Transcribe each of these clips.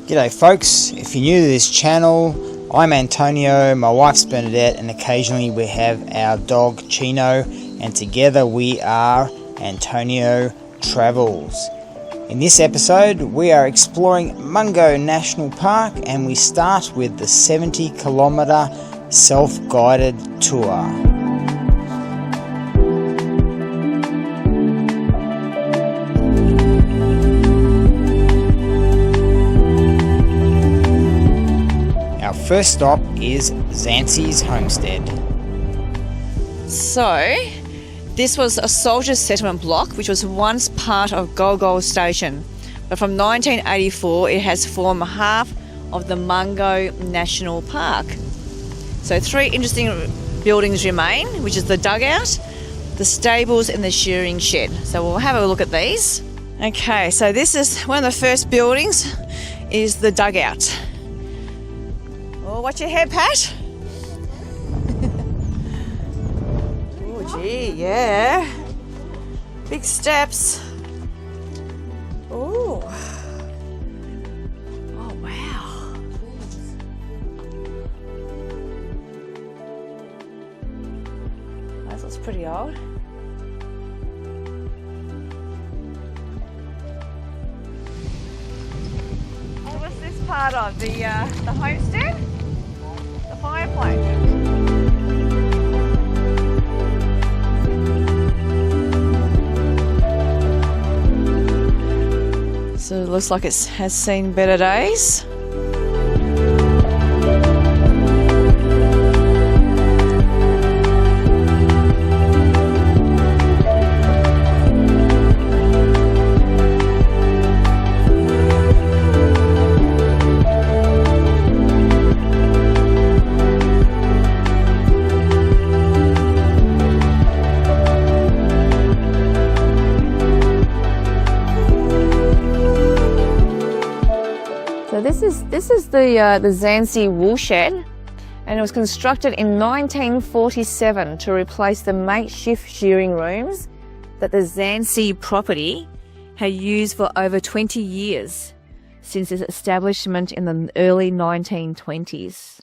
G'day folks, if you're new to this channel, I'm Antonio, my wife's Bernadette, and occasionally we have our dog Chino, and together we are Antonio Travels. In this episode we are exploring Mungo National Park, and we start with the 70-kilometre self-guided tour. First stop is Zanci's Homestead. So, this was a soldier's settlement block which was once part of Gold Station, but from 1984 it has formed half of the Mungo National Park. So 3 interesting buildings remain, which is the dugout, the stables and the shearing shed. So we'll have a look at these. Okay, so this is one of the first buildings, is the dugout. Oh, watch your head, Pat. Oh, gee, yeah. Big steps. Oh. Oh, wow. That looks pretty old. What's this part of? The homestead? Fireplace. So it looks like it has seen better days. This is the Zanci Woolshed, and it was constructed in 1947 to replace the makeshift shearing rooms that the Zanci property had used for over 20 years since its establishment in the early 1920s.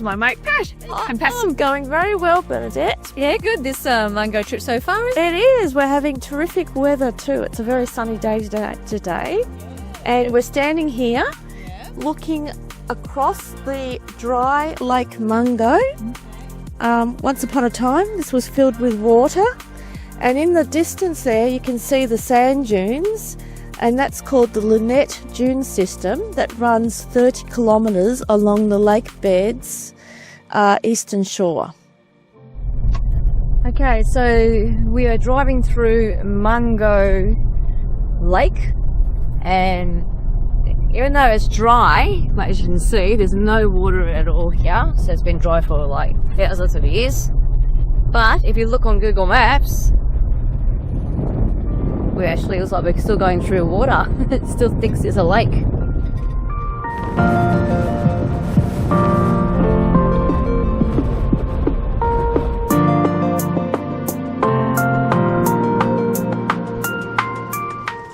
My mate Pat. I'm going very well, Bernadette. Yeah, good. This Mungo trip so far, is it? It is. We're having terrific weather too. It's a very sunny day today. And we're standing here looking across the dry Lake Mungo. Once upon a time, this was filled with water. And in the distance there, you can see the sand dunes. And that's called the Lynette Dune System, that runs 30 kilometres along the lake bed's eastern shore. Okay, so we are driving through Mungo Lake, and even though it's dry, like as you can see, there's no water at all here, so it's been dry for like thousands of years. But if you look on Google Maps, we actually looks like we're still going through water. It still thinks it's a lake.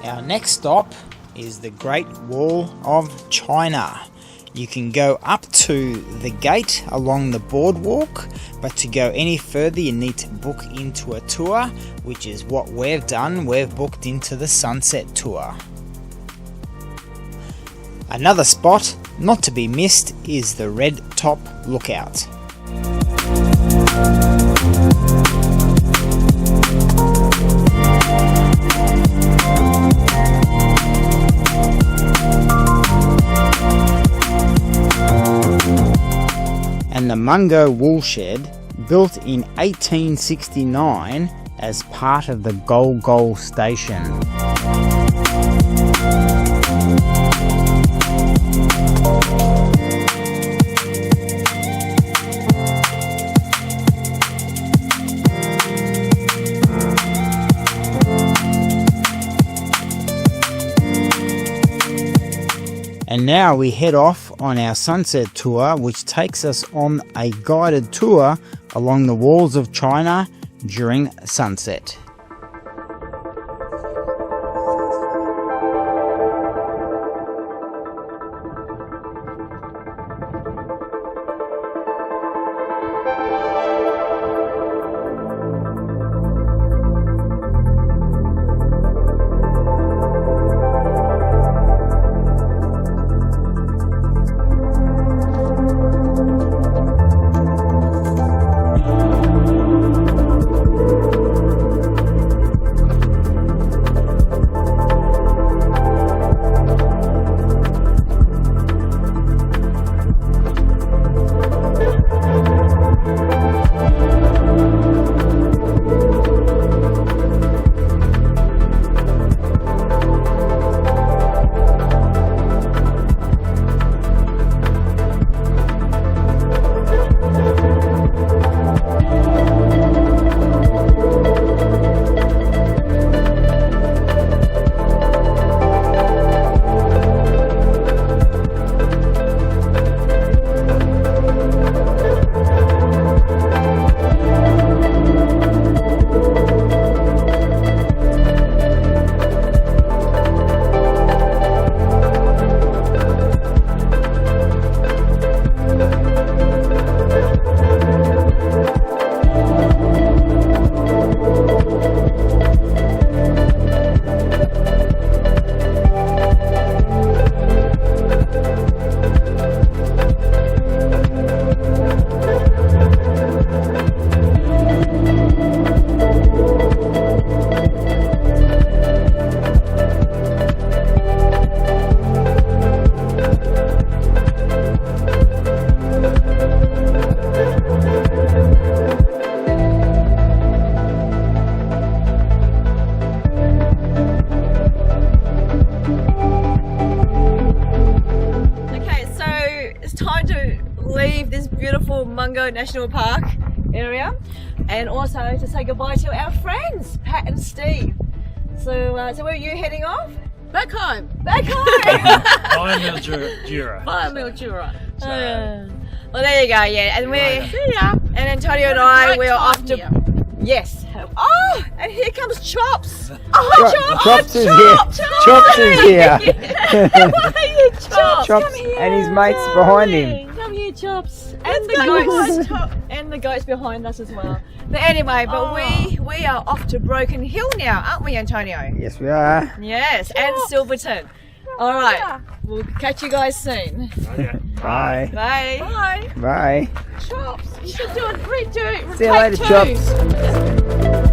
Our next stop is the Great Wall of China. You can go up to the gate along the boardwalk, but to go any further you need to book into a tour, which is what we've done. We've booked into the sunset tour. Another spot Not to be missed is the Red Top Lookout. And the Mungo Woolshed, built in 1869 as part of the Gol Station. And now we head off on our sunset tour, which takes us on a guided tour along the walls of China during sunset. Mungo National Park area, and also to say goodbye to our friends Pat and Steve. So where are you heading off? Back home. Back home. Bye, Mildura. Bye, Mildura. Well, there you go. Yeah, and See ya. and Antonio and I, we're off to. Yes. Oh, and here comes Chops. Oh, Chops is Chops. here. Chops is here. Why are you, Chops? Chops Come here. and his mates behind him. Come here, Chops. And the goats. And the goats behind us as well. But anyway, we are off to Broken Hill now, aren't we, Antonio? Yes, we are. Yes, and Silverton. All right, we'll catch you guys soon. Okay. Bye. Bye. Bye. Bye. Chops. You should do it. See you later, Chops. Chops.